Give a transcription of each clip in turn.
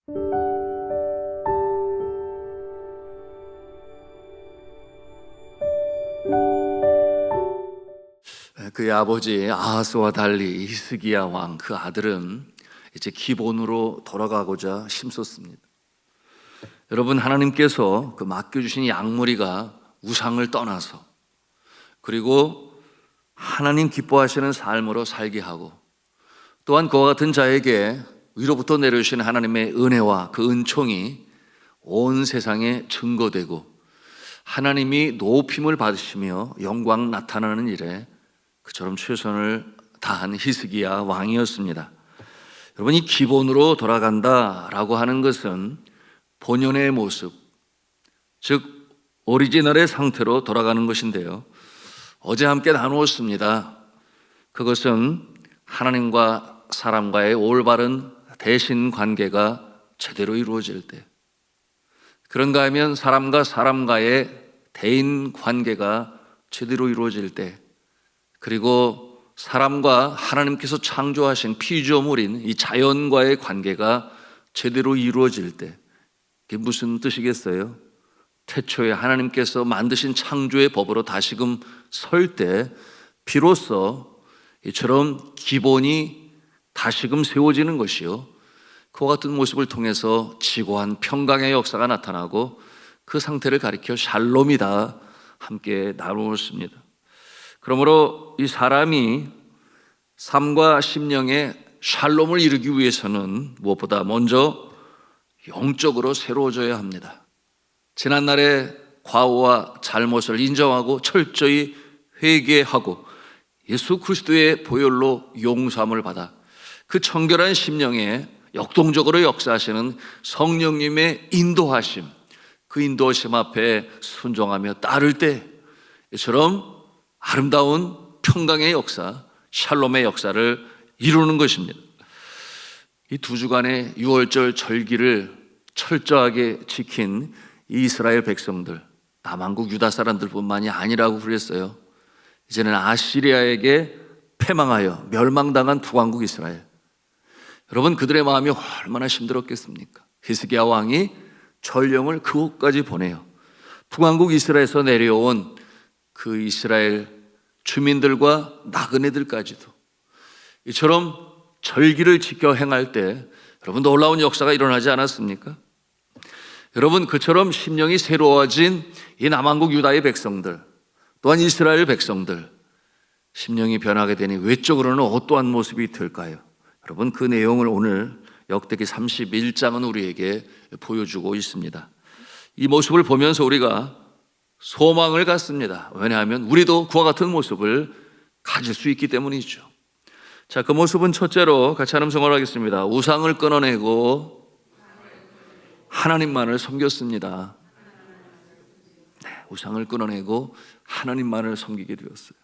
그의 아버지 아하스와 달리 히스기야 왕 그 아들은 이제 기본으로 돌아가고자 힘썼습니다. 여러분, 하나님께서 그 맡겨주신 양무리가 우상을 떠나서, 그리고 하나님 기뻐하시는 삶으로 살게 하고, 또한 그와 같은 자에게 위로부터 내려주신 하나님의 은혜와 그 은총이 온 세상에 증거되고 하나님이 높임을 받으시며 영광 나타나는 일에 그처럼 최선을 다한 히스기야 왕이었습니다. 여러분, 이 기본으로 돌아간다라고 하는 것은 본연의 모습, 즉 오리지널의 상태로 돌아가는 것인데요, 어제 함께 나누었습니다. 그것은 하나님과 사람과의 올바른 대신 관계가 제대로 이루어질 때, 그런가 하면 사람과 사람과의 대인 관계가 제대로 이루어질 때, 그리고 사람과 하나님께서 창조하신 피조물인 이 자연과의 관계가 제대로 이루어질 때, 이게 무슨 뜻이겠어요? 태초에 하나님께서 만드신 창조의 법으로 다시금 설 때 비로소 이처럼 기본이 다시금 세워지는 것이요, 그와 같은 모습을 통해서 지고한 평강의 역사가 나타나고 그 상태를 가리켜 샬롬이다 함께 나누었습니다. 그러므로 이 사람이 삶과 심령의 샬롬을 이루기 위해서는 무엇보다 먼저 영적으로 새로워져야 합니다. 지난날의 과오와 잘못을 인정하고 철저히 회개하고 예수 그리스도의 보혈로 용서함을 받아 그 청결한 심령에 역동적으로 역사하시는 성령님의 인도하심, 그 인도하심 앞에 순종하며 따를 때 이처럼 아름다운 평강의 역사, 샬롬의 역사를 이루는 것입니다. 이 두 주간의 유월절 절기를 철저하게 지킨 이스라엘 백성들, 남한국 유다 사람들뿐만이 아니라고 그랬어요. 이제는 아시리아에게 패망하여 멸망당한 북왕국 이스라엘, 여러분, 그들의 마음이 얼마나 힘들었겠습니까? 히스기야 왕이 전령을 그곳까지 보내요. 북왕국 이스라엘에서 내려온 그 이스라엘 주민들과 나그네들까지도 이처럼 절기를 지켜 행할 때 여러분, 놀라운 역사가 일어나지 않았습니까? 여러분, 그처럼 심령이 새로워진 이 남한국 유다의 백성들, 또한 이스라엘 백성들, 심령이 변하게 되니 외적으로는 어떠한 모습이 될까요? 여러분, 그 내용을 오늘 역대기 31장은 우리에게 보여주고 있습니다. 이 모습을 보면서 우리가 소망을 갖습니다. 왜냐하면 우리도 그와 같은 모습을 가질 수 있기 때문이죠. 자, 그 모습은 첫째로 같이 함성을 하겠습니다. 우상을 끊어내고 하나님만을 섬겼습니다. 네, 우상을 끊어내고 하나님만을 섬기게 되었어요.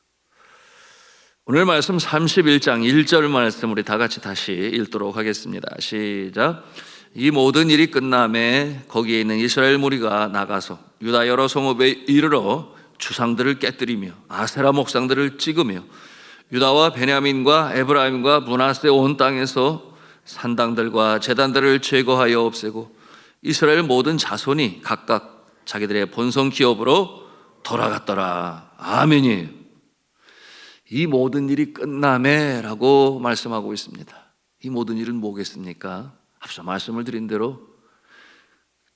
오늘 말씀 31장 1절 말씀 우리 다 같이 다시 읽도록 하겠습니다. 시작. 이 모든 일이 끝남에 거기에 있는 이스라엘 무리가 나가서 유다 여러 성읍에 이르러 주상들을 깨뜨리며 아세라 목상들을 찍으며 유다와 베냐민과 에브라임과 므낫세 온 땅에서 산당들과 제단들을 제거하여 없애고 이스라엘 모든 자손이 각각 자기들의 본성 기업으로 돌아갔더라. 아멘이에요. 이 모든 일이 끝남에 라고 말씀하고 있습니다. 이 모든 일은 뭐겠습니까? 앞서 말씀을 드린 대로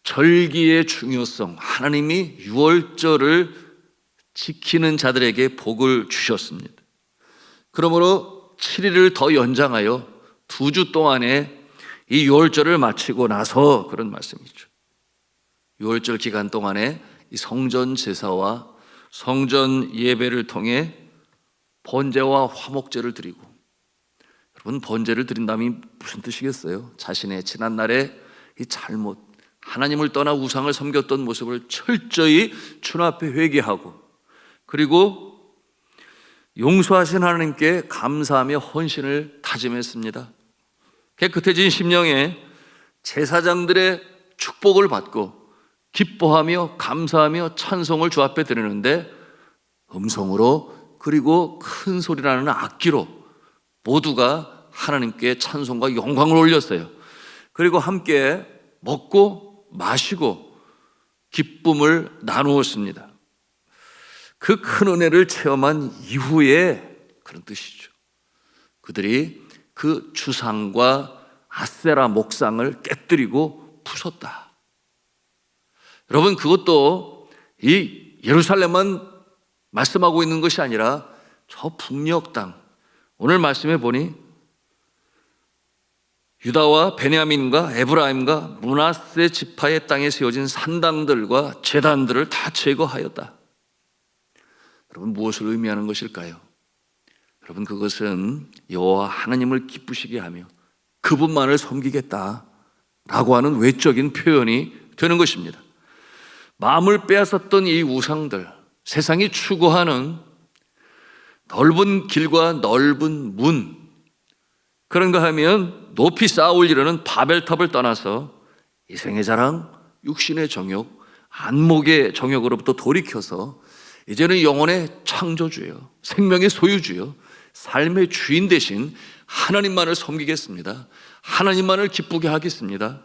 절기의 중요성, 하나님이 유월절을 지키는 자들에게 복을 주셨습니다. 그러므로 7일을 더 연장하여 2주 동안에 이 유월절을 마치고 나서 그런 말씀이죠. 유월절 기간 동안에 이 성전 제사와 성전 예배를 통해 번제와 화목제를 드리고, 여러분, 번제를 드린다면 무슨 뜻이겠어요? 자신의 지난날의 이 잘못, 하나님을 떠나 우상을 섬겼던 모습을 철저히 주님 앞에 회개하고, 그리고 용서하신 하나님께 감사하며 헌신을 다짐했습니다. 깨끗해진 심령에 제사장들의 축복을 받고 기뻐하며 감사하며 찬송을 주 앞에 드리는데 음성으로, 그리고 큰 소리라는 악기로 모두가 하나님께 찬송과 영광을 올렸어요. 그리고 함께 먹고 마시고 기쁨을 나누었습니다. 그 큰 은혜를 체험한 이후에 그런 뜻이죠. 그들이 그 주상과 아세라 목상을 깨뜨리고 부쉈다. 여러분, 그것도 이 예루살렘만 말씀하고 있는 것이 아니라 저 북녘 땅, 오늘 말씀해 보니 유다와 베냐민과 에브라임과 므낫세 지파의 땅에 세워진 산당들과 제단들을 다 제거하였다. 여러분, 무엇을 의미하는 것일까요? 여러분, 그것은 여호와 하나님을 기쁘시게 하며 그분만을 섬기겠다라고 하는 외적인 표현이 되는 것입니다. 마음을 빼앗았던 이 우상들, 세상이 추구하는 넓은 길과 넓은 문, 그런가 하면 높이 쌓아 올리려는 바벨탑을 떠나서 이생의 자랑, 육신의 정욕, 안목의 정욕으로부터 돌이켜서 이제는 영혼의 창조주요, 생명의 소유주요, 삶의 주인 대신 하나님만을 섬기겠습니다. 하나님만을 기쁘게 하겠습니다.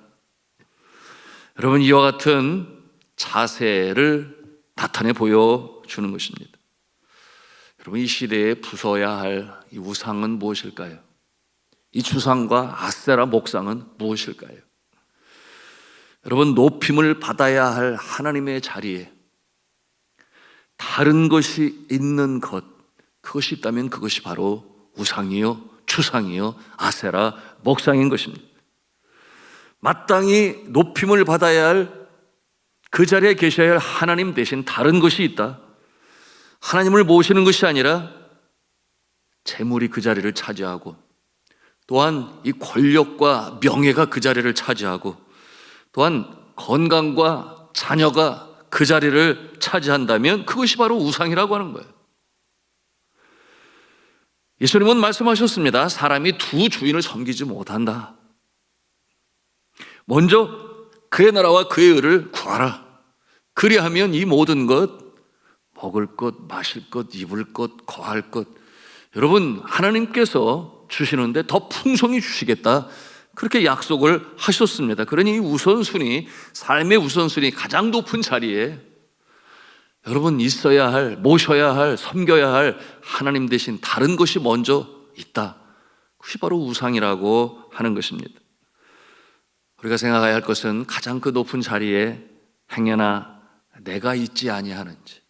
여러분, 이와 같은 자세를 나타내 보여주는 것입니다. 여러분, 이 시대에 부숴야 할 이 우상은 무엇일까요? 이 주상과 아세라 목상은 무엇일까요? 여러분, 높임을 받아야 할 하나님의 자리에 다른 것이 있는 것, 그것이 있다면 그것이 바로 우상이요, 추상이요, 아세라 목상인 것입니다. 마땅히 높임을 받아야 할 그 자리에 계셔야 할 하나님 대신 다른 것이 있다. 하나님을 모시는 것이 아니라 재물이 그 자리를 차지하고, 또한 이 권력과 명예가 그 자리를 차지하고, 또한 건강과 자녀가 그 자리를 차지한다면 그것이 바로 우상이라고 하는 거예요. 예수님은 말씀하셨습니다. 사람이 두 주인을 섬기지 못한다. 먼저 그의 나라와 그의 의를 구하라. 그리하면 이 모든 것, 먹을 것, 마실 것, 입을 것, 거할 것, 여러분, 하나님께서 주시는데 더 풍성히 주시겠다, 그렇게 약속을 하셨습니다. 그러니 이 우선순위, 삶의 우선순위 가장 높은 자리에 여러분 있어야 할, 모셔야 할, 섬겨야 할 하나님 대신 다른 것이 먼저 있다. 그것이 바로 우상이라고 하는 것입니다. 우리가 생각해야 할 것은 가장 그 높은 자리에 행여나 내가 있지 아니하는지,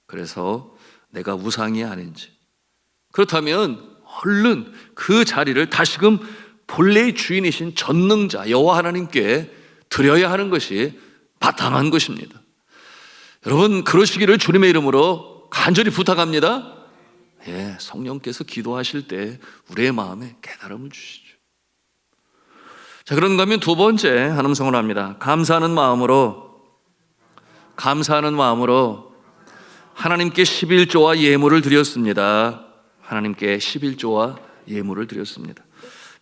그래서 내가 우상이 아닌지, 그렇다면 얼른 그 자리를 다시금 본래의 주인이신 전능자 여호와 하나님께 드려야 하는 것이 마땅한 것입니다. 여러분, 그러시기를 주님의 이름으로 간절히 부탁합니다. 성령께서 기도하실 때 우리의 마음에 깨달음을 주시죠. 자, 그런가 하면 두 번째 하나님 성원합니다. 감사하는 마음으로 하나님께 11조와 예물을 드렸습니다. 하나님께 11조와 예물을 드렸습니다.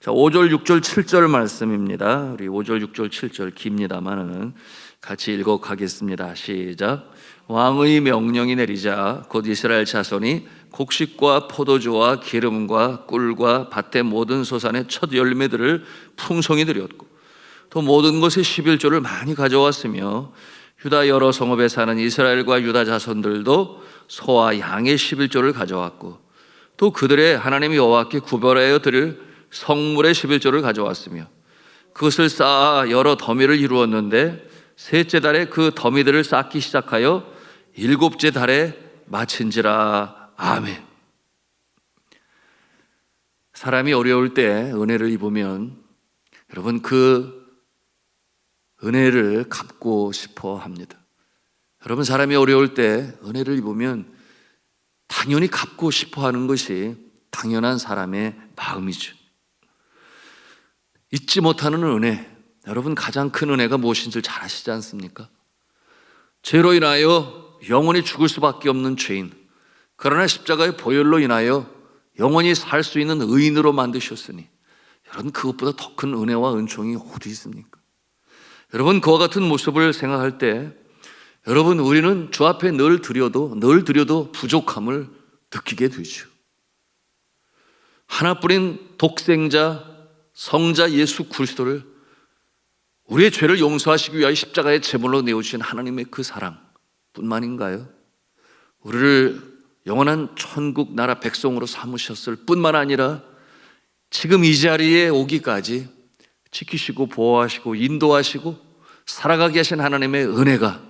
자, 5절, 6절, 7절 말씀입니다. 우리 5절, 6절, 7절 깁니다만은 같이 읽어 가겠습니다. 시작. 왕의 명령이 내리자 곧 이스라엘 자손이 곡식과 포도주와 기름과 꿀과 밭의 모든 소산의 첫 열매들을 풍성히 드렸고, 또 모든 것의 11조를 많이 가져왔으며, 유다 여러 성읍에 사는 이스라엘과 유다 자손들도 소와 양의 11조를 가져왔고, 또 그들의 하나님 여호와께 구별하여 드릴 성물의 11조를 가져왔으며, 그것을 쌓아 여러 더미를 이루었는데 셋째 달에 그 더미들을 쌓기 시작하여 일곱째 달에 마친지라. 아멘. 사람이 어려울 때 은혜를 입으면 여러분 그 은혜를 갚고 싶어 합니다. 여러분, 사람이 어려울 때 은혜를 입으면 당연히 갚고 싶어 하는 것이 당연한 사람의 마음이죠. 잊지 못하는 은혜, 여러분 가장 큰 은혜가 무엇인지 잘 아시지 않습니까? 죄로 인하여 영원히 죽을 수밖에 없는 죄인, 그러나 십자가의 보혈로 인하여 영원히 살 수 있는 의인으로 만드셨으니, 여러분 그것보다 더 큰 은혜와 은총이 어디 있습니까? 여러분, 그와 같은 모습을 생각할 때 여러분, 우리는 주 앞에 늘 드려도 부족함을 느끼게 되죠. 하나뿐인 독생자 성자 예수 그리스도를 우리의 죄를 용서하시기 위하여 십자가의 제물로 내어주신 하나님의 그 사랑뿐만인가요? 우리를 영원한 천국 나라 백성으로 삼으셨을 뿐만 아니라 지금 이 자리에 오기까지 지키시고 보호하시고 인도하시고 살아가게 하신 하나님의 은혜가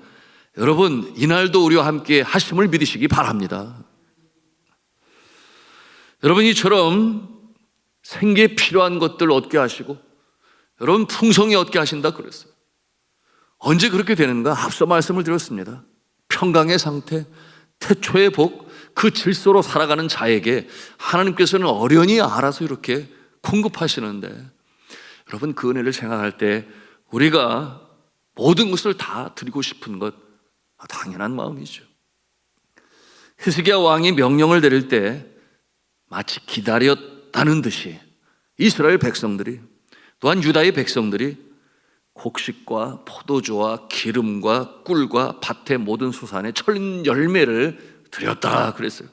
여러분 이날도 우리와 함께 하심을 믿으시기 바랍니다. 여러분 이처럼 생계에 필요한 것들 얻게 하시고 여러분 풍성히 얻게 하신다 그랬어요. 언제 그렇게 되는가? 앞서 말씀을 드렸습니다. 평강의 상태, 태초의 복, 그 질서로 살아가는 자에게 하나님께서는 어련히 알아서 이렇게 공급하시는데 여러분 그 은혜를 생각할 때 우리가 모든 것을 다 드리고 싶은 것 당연한 마음이죠. 히스기야 왕이 명령을 내릴 때 마치 기다렸다는 듯이 이스라엘 백성들이 또한 유다의 백성들이 곡식과 포도주와 기름과 꿀과 밭의 모든 수산의 철 열매를 드렸다 그랬어요.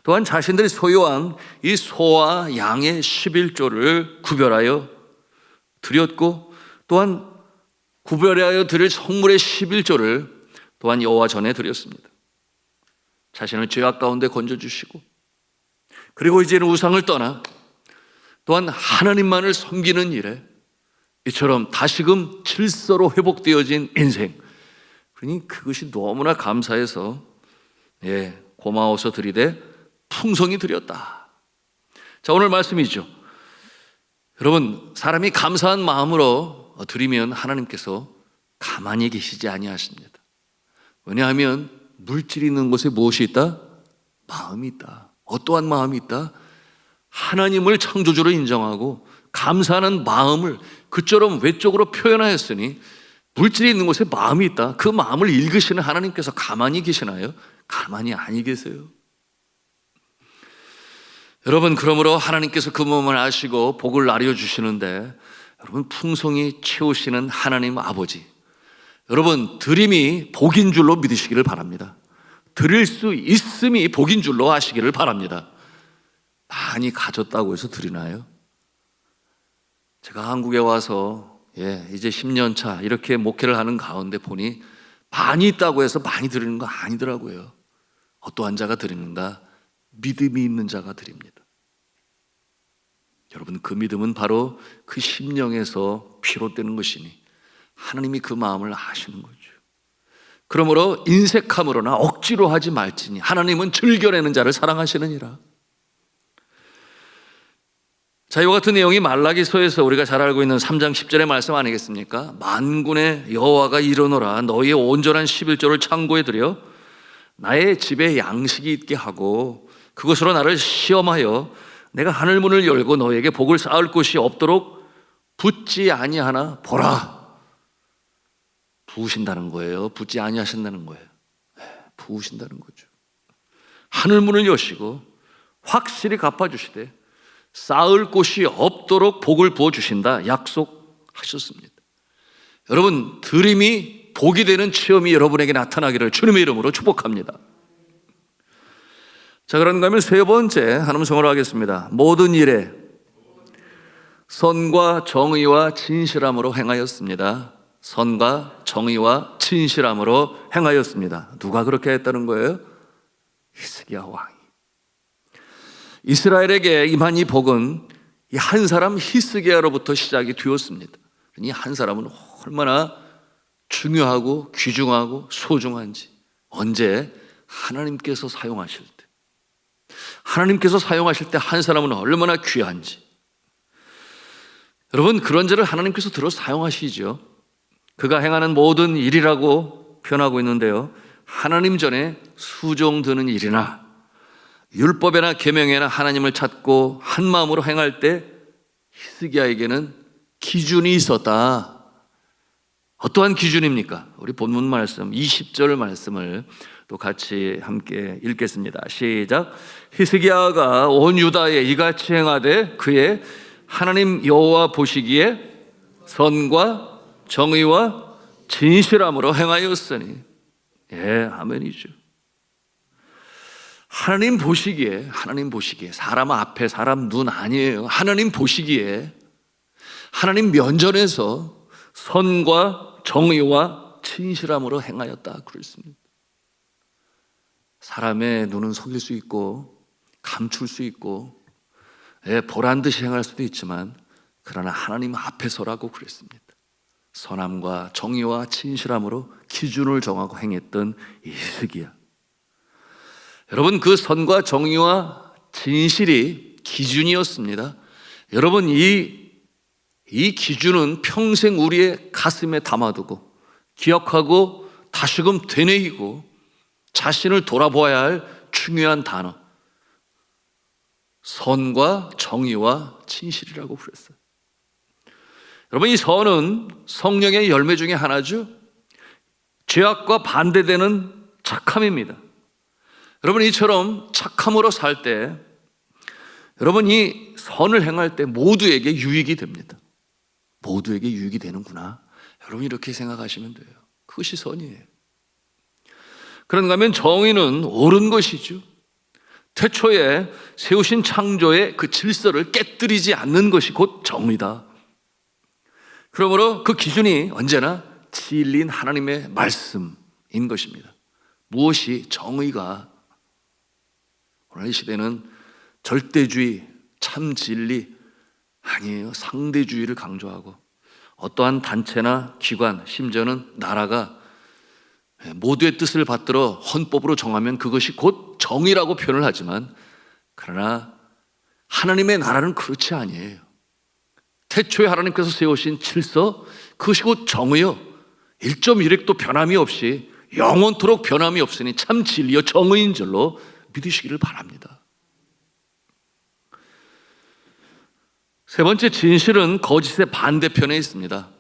또한 자신들이 소유한 이 소와 양의 11조를 구별하여 드렸고 또한 구별하여 드릴 성물의 11조를 또한 여호와 전에 드렸습니다. 자신을 죄악 가운데 건져주시고 그리고 이제는 우상을 떠나 또한 하나님만을 섬기는 일에 이처럼 다시금 질서로 회복되어진 인생, 그러니 그것이 너무나 감사해서 고마워서 드리되 풍성히 드렸다. 자, 오늘 말씀이죠. 여러분 사람이 감사한 마음으로 드리면 하나님께서 가만히 계시지 아니하십니다. 왜냐하면 물질이 있는 곳에 무엇이 있다? 마음이 있다. 어떠한 마음이 있다? 하나님을 창조주로 인정하고 감사하는 마음을 그처럼 외적으로 표현하였으니 물질이 있는 곳에 마음이 있다. 그 마음을 읽으시는 하나님께서 가만히 계시나요? 가만히 아니 계세요. 여러분 그러므로 하나님께서 그 마음을 아시고 복을 나뉘어주시는데 여러분 풍성히 채우시는 하나님 아버지, 여러분 드림이 복인 줄로 믿으시기를 바랍니다. 드릴 수 있음이 복인 줄로 아시기를 바랍니다. 많이 가졌다고 해서 드리나요? 제가 한국에 와서 이제 10년 차 이렇게 목회를 하는 가운데 보니 많이 있다고 해서 많이 드리는 거 아니더라고요. 어떠한 자가 드리는가? 믿음이 있는 자가 드립니다. 여러분 그 믿음은 바로 그 심령에서 비롯되는 것이니 하나님이 그 마음을 아시는 거죠. 그러므로 인색함으로나 억지로 하지 말지니 하나님은 즐겨내는 자를 사랑하시느니라. 자, 이와 같은 내용이 말라기서에서 우리가 잘 알고 있는 3장 10절의 말씀 아니겠습니까? 만군의 여호와가 이르노라 너희의 온전한 11조를 창고에 들여 나의 집에 양식이 있게 하고 그것으로 나를 시험하여 내가 하늘문을 열고 너희에게 복을 쌓을 곳이 없도록 붓지 아니하나 보라. 부으신다는 거예요. 붓지 아니하신다는 거예요. 부으신다는 거죠. 하늘문을 여시고 확실히 갚아주시되 쌓을 곳이 없도록 복을 부어주신다 약속하셨습니다. 여러분 드림이 복이 되는 체험이 여러분에게 나타나기를 주님의 이름으로 축복합니다. 자, 그런가 하면 세 번째 하나님 성으로 하겠습니다. 모든 일에 선과 정의와 진실함으로 행하였습니다. 선과 정의와 진실함으로 행하였습니다. 누가 그렇게 했다는 거예요? 히스기야 왕이. 이스라엘에게 임한 이 복은 이 한 사람 히스기야로부터 시작이 되었습니다. 이 한 사람은 얼마나 중요하고 귀중하고 소중한지, 언제 하나님께서 사용하실 때, 하나님께서 사용하실 때 한 사람은 얼마나 귀한지. 여러분 그런 자를 하나님께서 들어 사용하시죠. 그가 행하는 모든 일이라고 표현하고 있는데요, 하나님 전에 수종드는 일이나 율법에나 계명에나 하나님을 찾고 한 마음으로 행할 때 히스기야에게는 기준이 있었다. 어떠한 기준입니까? 우리 본문 말씀 20절 말씀을 또 같이 함께 읽겠습니다. 시작. 히스기야가 온 유다에 이같이 행하되 그의 하나님 여호와 보시기에 선과 정의와 진실함으로 행하였으니. 아멘이죠. 하나님 보시기에 사람 앞에 사람 눈 아니에요. 하나님 보시기에 하나님 면전에서 선과 정의와 진실함으로 행하였다 그랬습니다. 사람의 눈은 속일 수 있고 감출 수 있고 보란 듯이 행할 수도 있지만 그러나 하나님 앞에서라고 그랬습니다. 선함과 정의와 진실함으로 기준을 정하고 행했던 히스기야. 여러분, 그 선과 정의와 진실이 기준이었습니다. 여러분, 이 기준은 평생 우리의 가슴에 담아두고 기억하고 다시금 되뇌이고 자신을 돌아보아야 할 중요한 단어, 선과 정의와 진실이라고 그랬어요. 여러분, 이 선은 성령의 열매 중에 하나죠. 죄악과 반대되는 착함입니다. 여러분, 이처럼 착함으로 살 때 여러분, 이 선을 행할 때 모두에게 유익이 됩니다. 모두에게 유익이 되는구나, 여러분 이렇게 생각하시면 돼요. 그것이 선이에요. 그런가 하면 정의는 옳은 것이죠. 태초에 세우신 창조의 그 질서를 깨뜨리지 않는 것이 곧 정의다. 그러므로 그 기준이 언제나 진리인 하나님의 말씀인 것입니다. 무엇이 정의가, 오늘 이 시대는 절대주의, 참 진리 아니에요. 상대주의를 강조하고 어떠한 단체나 기관, 심지어는 나라가 모두의 뜻을 받들어 헌법으로 정하면 그것이 곧 정의라고 표현을 하지만, 그러나 하나님의 나라는 그렇지 아니에요. 태초에 하나님께서 세우신 질서, 그것이 곧 정의요, 1.1획도 변함이 없이 영원토록 변함이 없으니 참 진리요 정의인 줄로 믿으시기를 바랍니다. 세 번째, 진실은 거짓의 반대편에 있습니다.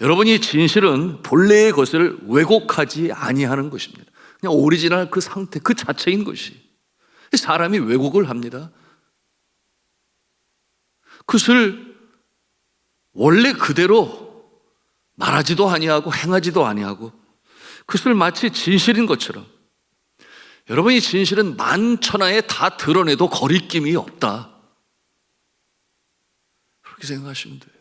여러분, 이 진실은 본래의 것을 왜곡하지 아니하는 것입니다. 그냥 오리지널 그 상태 그 자체인 것이. 사람이 왜곡을 합니다. 그것을 원래 그대로 말하지도 아니하고 행하지도 아니하고 그것을 마치 진실인 것처럼, 여러분, 이 진실은 만천하에 다 드러내도 거리낌이 없다, 그렇게 생각하시면 돼요.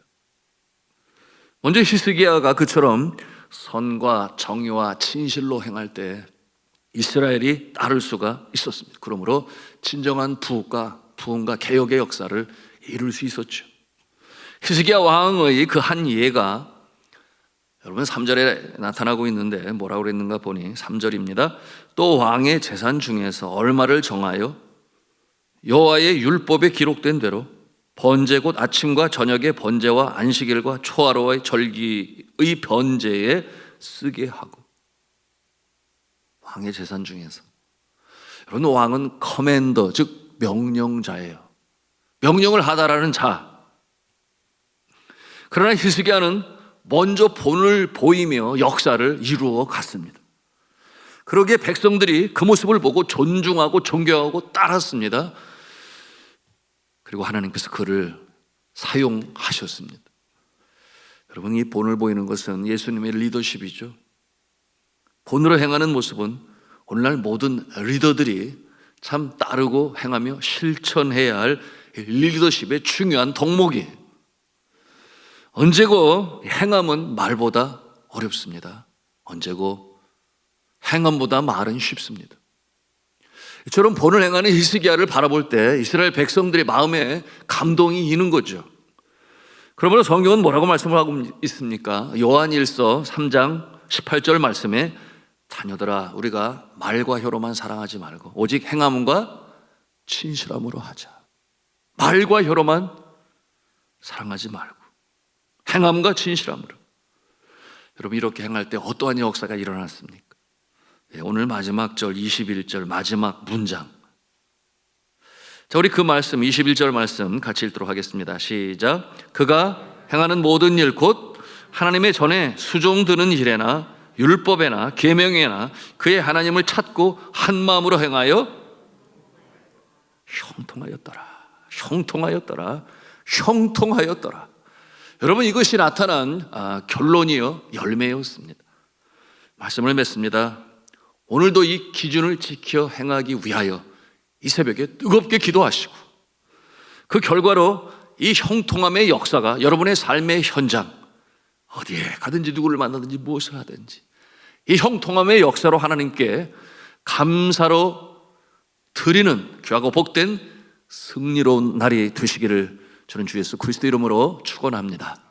먼저 히스기야가 그처럼 선과 정의와 진실로 행할 때 이스라엘이 따를 수가 있었습니다. 그러므로 진정한 부흥과 개혁의 역사를 이룰 수 있었죠. 히스기야 왕의 그 한 예가 여러분 3절에 나타나고 있는데 뭐라고 그랬는가 보니 3절입니다. 또 왕의 재산 중에서 얼마를 정하여 여호와의 율법에 기록된 대로 번제 곧 아침과 저녁의 번제와 안식일과 초하루의 절기의 번제에 쓰게 하고. 왕의 재산 중에서. 여러분, 왕은 커맨더, 즉 명령자예요. 명령을 하다라는 자. 그러나 히스기야는 먼저 본을 보이며 역사를 이루어 갔습니다. 그러기에 백성들이 그 모습을 보고 존중하고 존경하고 따랐습니다. 그리고 하나님께서 그를 사용하셨습니다. 여러분, 이 본을 보이는 것은 예수님의 리더십이죠. 본으로 행하는 모습은 오늘날 모든 리더들이 참 따르고 행하며 실천해야 할 리더십의 중요한 덕목이에요. 언제고 행함은 말보다 어렵습니다. 언제고 행함보다 말은 쉽습니다. 이처럼 본을 행하는 히스기야를 바라볼 때 이스라엘 백성들의 마음에 감동이 있는 거죠. 그러므로 성경은 뭐라고 말씀을 하고 있습니까? 요한일서 3장 18절 말씀에 자녀들아, 우리가 말과 혀로만 사랑하지 말고 오직 행함과 진실함으로 하자. 말과 혀로만 사랑하지 말고 행함과 진실함으로. 여러분, 이렇게 행할 때 어떠한 역사가 일어났습니까? 오늘 마지막 절 21절 마지막 문장. 자, 우리 그 말씀 21절 말씀 같이 읽도록 하겠습니다. 시작. 그가 행하는 모든 일 곧 하나님의 전에 수종드는 일에나 율법에나 계명에나 그의 하나님을 찾고 한 마음으로 행하여 형통하였더라. 여러분, 이것이 나타난 결론이요 열매였습니다. 말씀을 맺습니다. 오늘도 이 기준을 지켜 행하기 위하여 이 새벽에 뜨겁게 기도하시고 그 결과로 이 형통함의 역사가 여러분의 삶의 현장, 어디에 가든지 누구를 만나든지 무엇을 하든지 이 형통함의 역사로 하나님께 감사로 드리는 귀하고 복된 승리로운 날이 되시기를 저는 주 예수 그리스도 이름으로 축원합니다.